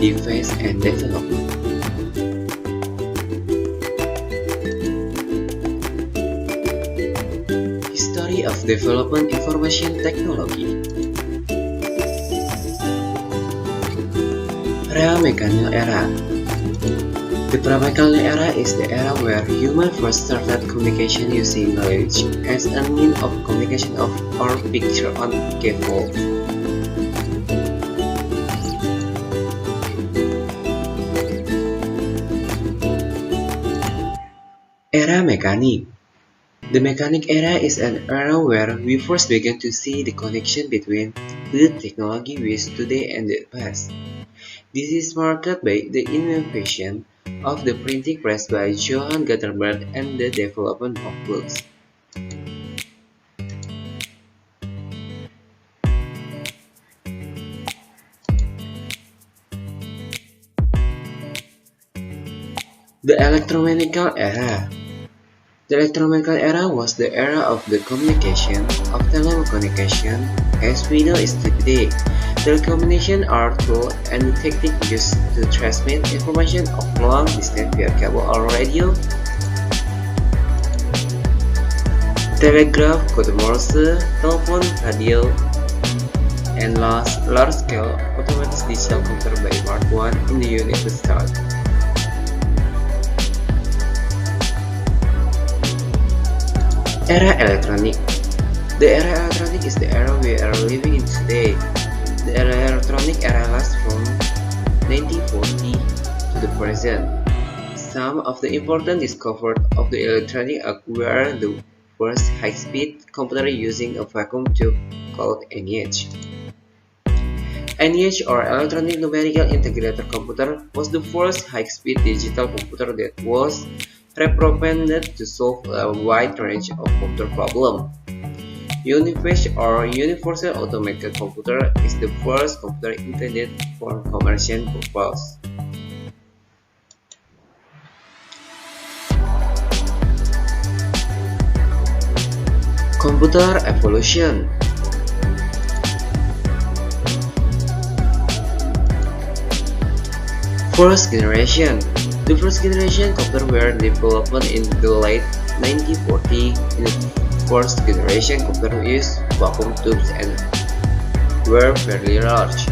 Defense and Development. History of Development Information Technology. Pra-mechanical era. The pra-mechanical era is the era where humans first started communication using language as a means of communication or picture on scaffold. Era mechanic. The mechanic era is an era where we first began to see the connection between the technology we use today and the past. This is marked by the invention of the printing press by Johann Gutenberg and the development of books. The electromechanical era. The electromechanical era was the era of the communication of telecommunication as we know it today. Telecommunications are tools and techniques used to transmit information of long distance via cable or radio. Telegraph, code Morse, telephone, radio, and large-scale automated digital computer by Mark I in the United States. Era electronic. The era electronic is the era we are living in today. The electronic era lasts from 1940 to the present. Some of the important discoveries of the electronic were the first high-speed computer using a vacuum tube called NEH. NEH or Electronic Numerical Integrated Computer was the first high-speed digital computer that was repurposed to solve a wide range of computer problems. UNIFACE or Universal Automated Computer is the first computer intended for commercial purposes. Computer evolution. First generation. The first generation computers were developed in the late 1940s. In the first generation computers used vacuum tubes and were fairly large.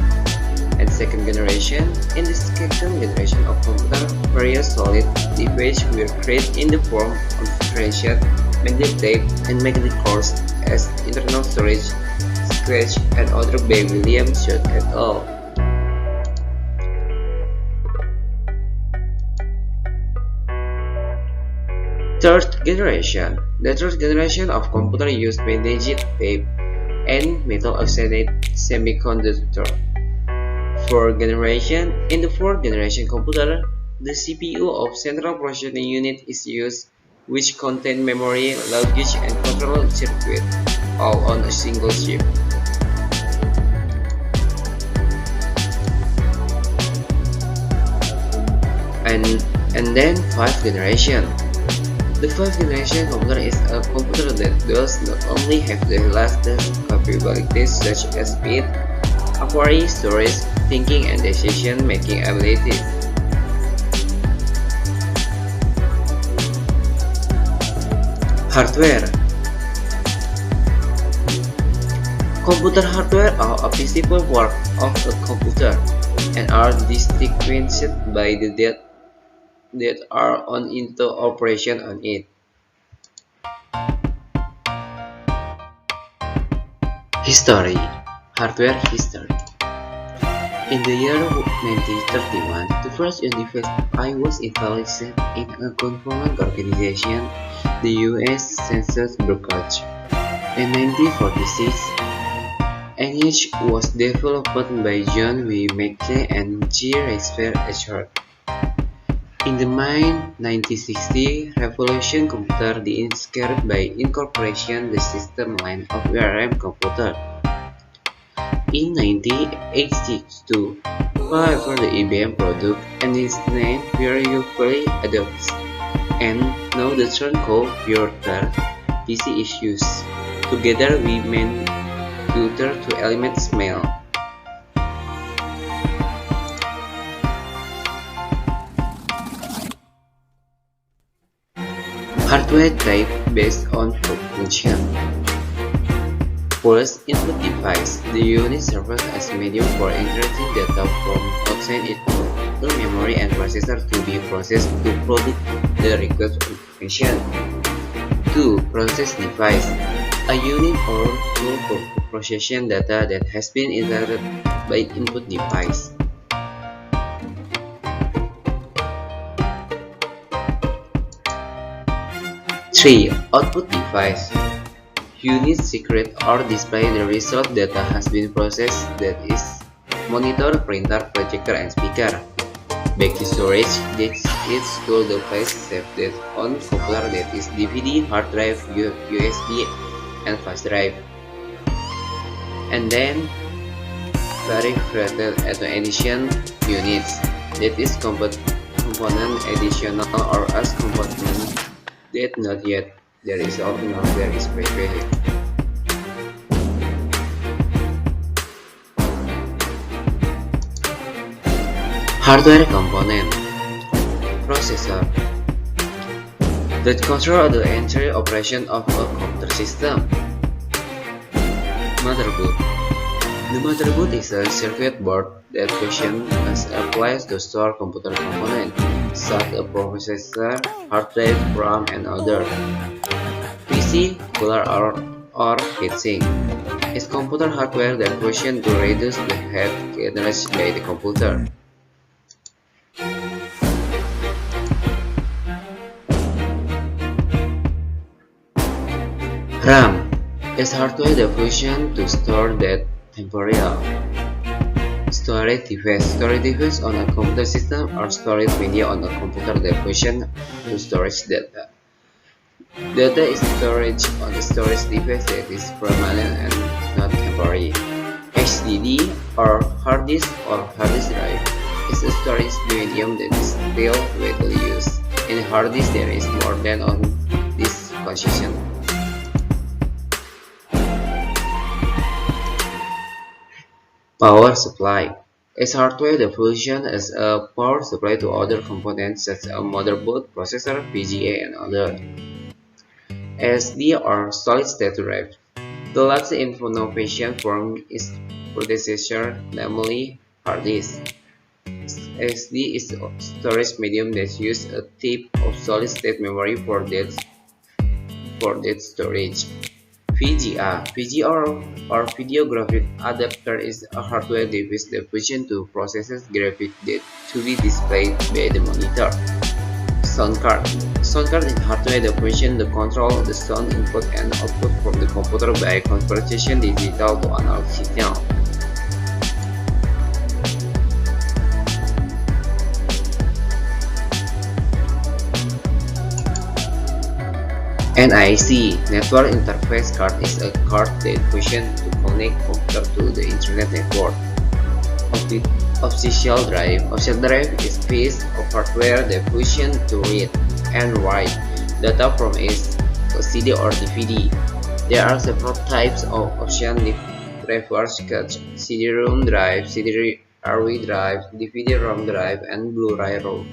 And second generation, in the second generation of computers, various solid devices were created in the form of differentiated magnetic tape and magnetic cores as internal storage, scratch, and other by William Schott et al. Third generation. The third generation of computer used magnetic tape and metal oxide semiconductor. Fourth generation. In the fourth generation computer, the CPU of central processing unit is used, which contain memory, logic, and control circuit, all on a single chip. And then fifth generation. The fifth generation computer is a computer that does not only have the latest capabilities such as speed, accuracy, storage, thinking, and decision-making abilities. Hardware. Computer hardware are a physical part of a computer and are distinguished by the date that are on into operation on it. History. Hardware history. In the year 1931, the first unified I was established in a government organization, the U.S. Census Bureau. In 1946, NEH was developed by John W. McKay and G. Rexford Ashford. In the mid-1960s, Revolution Computer discovered by incorporation the system line of ARM computer. In 1982, however, the IBM product and its name were usually adopted, and now the term called Pure PC is used. Together we mean computer to element smell. Hardware type based on function. First, input device. The unit serves as medium for entering data from outside into the memory and processor to be processed to produce the required information. 2. Process device. A unit or tool for processing data that has been entered by input device. 3. Output device. Unit secret or display the result data has been processed, that is monitor, printer, projector, and speaker. Back to storage. This is to the place saved that on computer, that is DVD, hard drive, USB, and flash drive. And then peripheral addition units, that is component additional or as component that not yet there is or not there is value. Hardware component. Processor that control the entire operation of a computer system. Motherboard. The motherboard is a circuit board that functions as a place to store computer components, such as a processor, hard drive, RAM, and other. PC, cooler or heatsink is computer hardware that functions to reduce the heat generated by the computer. RAM is hardware that functions to store data temporarily. Storage device. Storage device on a computer system or storage media on a computer that function to storage data. Data is storage on the storage device that is permanent and not temporary. HDD or hard disk drive is a storage medium that is still widely used. In hard disk there is more than on this position. Power supply is hardware that functions as a power supply to other components such as a motherboard, processor, VGA, and other. SD or solid-state drive. The last innovation from its predecessor, namely hard disk. SD is a storage medium that uses a type of solid-state memory for that storage. VGA or video graphic adapter is a hardware device that functions to process graphics that to be displayed by the monitor. Sound card. Sound card is hardware that functions to control the sound input and output from the computer by converting digital to analog signal. NIC, Network Interface Card, is a card that functions to connect computer to the internet network. Official drive. Official drive is a piece of hardware that functions to read and write data from a CD or DVD. There are several types of official drivers such as CD-ROM drive, CD-RW drive, DVD-ROM drive, and Blu-ray ROM.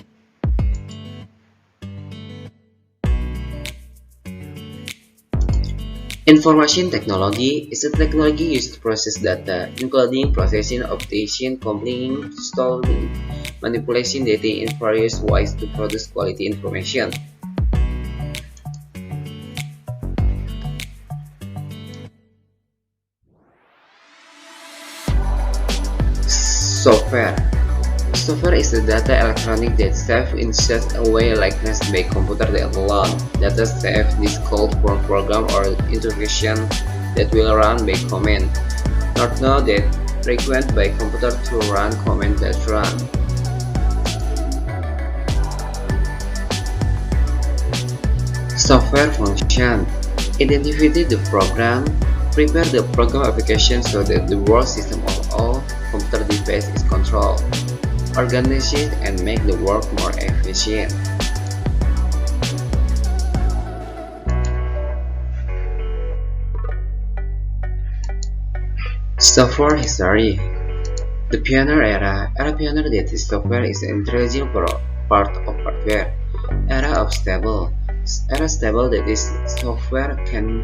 Information technology is a technology used to process data, including processing, updating, compiling, storing, manipulating data in various ways to produce quality information. Software. Software is a data electronic that saved in such a way likeness by computer that alone. Data saved is called for program or instruction that will run by command, not know that required by computer to run command that run. Software function. Identify the program. Prepare the program application so that the work system of all computer device is controlled. Organize it and make the work more efficient. Software history. The pioneer era. Pioneer that is software is an intelligent part of hardware. Era of stable. Era stable that is software can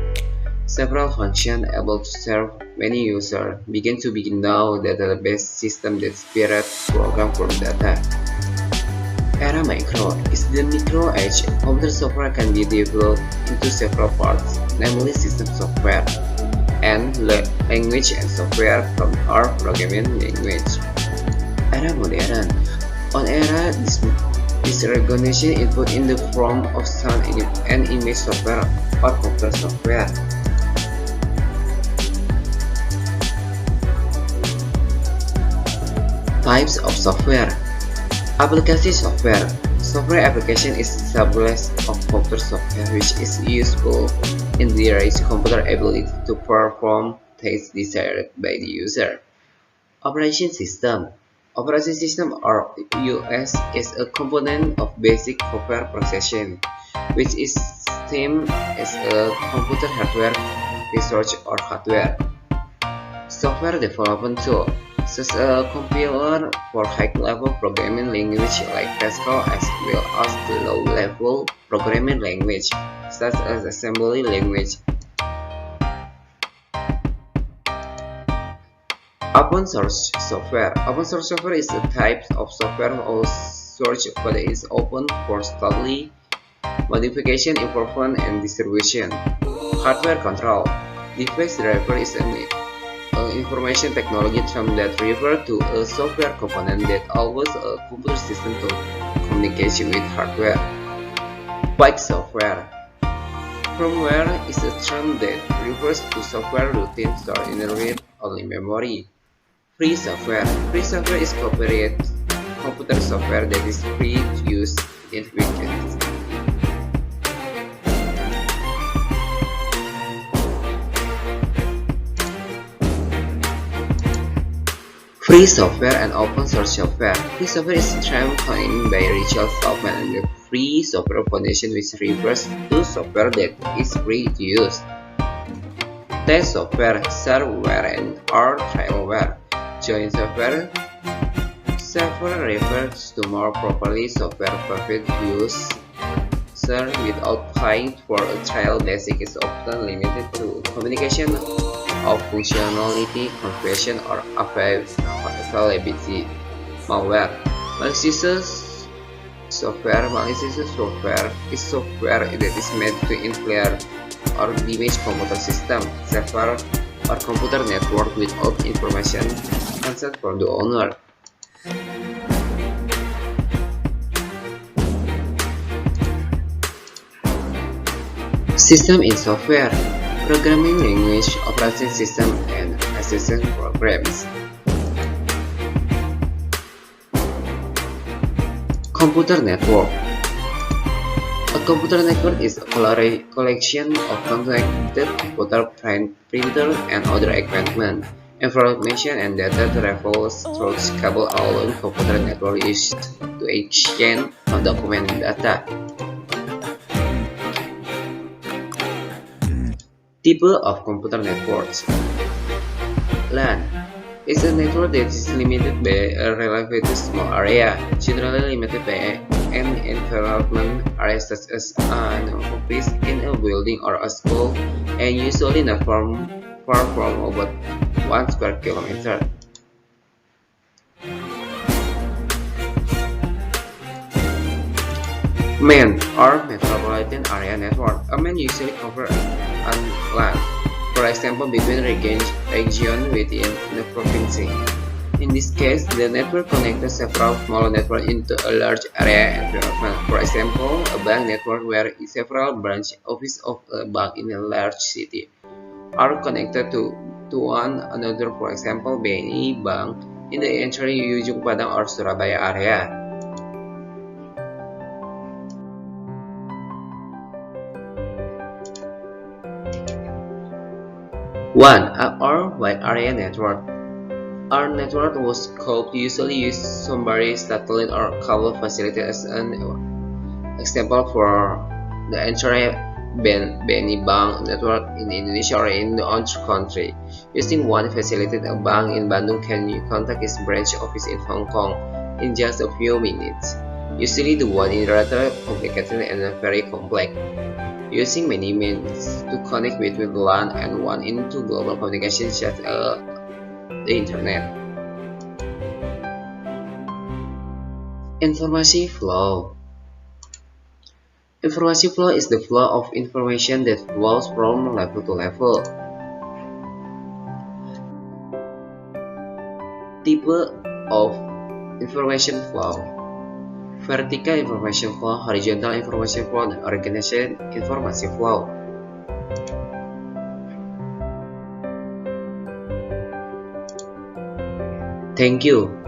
several functions able to serve many users. Begin now the database system that spirit program for data. Era micro is the micro age. Computer software can be developed into several parts, namely system software and language and software from our programming language. Era modern. On era, this recognition input in the form of sound and image software or computer software. Types of software. Application software. Software application is a subclass of computer software which is useful in the computer ability to perform tasks desired by the user. Operation system. Operation system or OS is a component of basic software processing, which is same as a computer hardware, research or hardware. Software development tool, such as a compiler for high-level programming language like Pascal, as well as the low-level programming language, such as assembly language. Open source software. Open source software is a type of software or source code that is open for study, modification, improvement, and distribution. Hardware control. Device driver is an information technology term that refers to a software component that allows a computer system to communicate with hardware. Byte software. Firmware is a term that refers to software routine stored in a read-only memory. Free software. Free software is copyrighted computer software that is free to use in weekends. Free software and open source software. Free software is a term coined by Richard Stallman and the Free Software Foundation, which refers to software that is free to use. Test software, shareware, and or trialware. Joint software. Software refers to more properly software perfect use without paying for a trial. Basic is often limited to communication of functionality, configuration, or availability. Malware. Malicious software. Malicious software is software that is made to infiltrate or damage computer system, server, or computer network without information consent from the owner. System in software. Programming language, operating system, and assistant programs. Computer network. A computer network is a collection of connected computer, printer, and other equipment. Information and data travels through cable allowing computer network used to exchange document data. Type of computer networks. LAN is a network that is limited by a relatively small area, generally limited by an environment area such as an office in a building or a school, and usually not far from about 1 square kilometer. MAN or Metropolitan Area Network. A MAN usually covers an LAN, for example between regions within the province. In this case, the network connects several small networks into a large area environment. For example, a bank network where several branch offices of a bank in a large city are connected to one another. For example, BNI Bank in the entire Ujung Padang or Surabaya area. One, our wide area network. Our network was usually use somebody satellite or cable facility as an example for the entire BNI Bank network in Indonesia or in the other country. Using one facility, a bank in Bandung can contact its branch office in Hong Kong in just a few minutes. Usually the one is rather complicated and very complex, using many means to connect between LAN and WAN into global communication such as the Internet. Information flow. Information flow is the flow of information that flows from level to level. Type of information flow: vertical information flow, horizontal information flow, dan organization information flow. Thank you.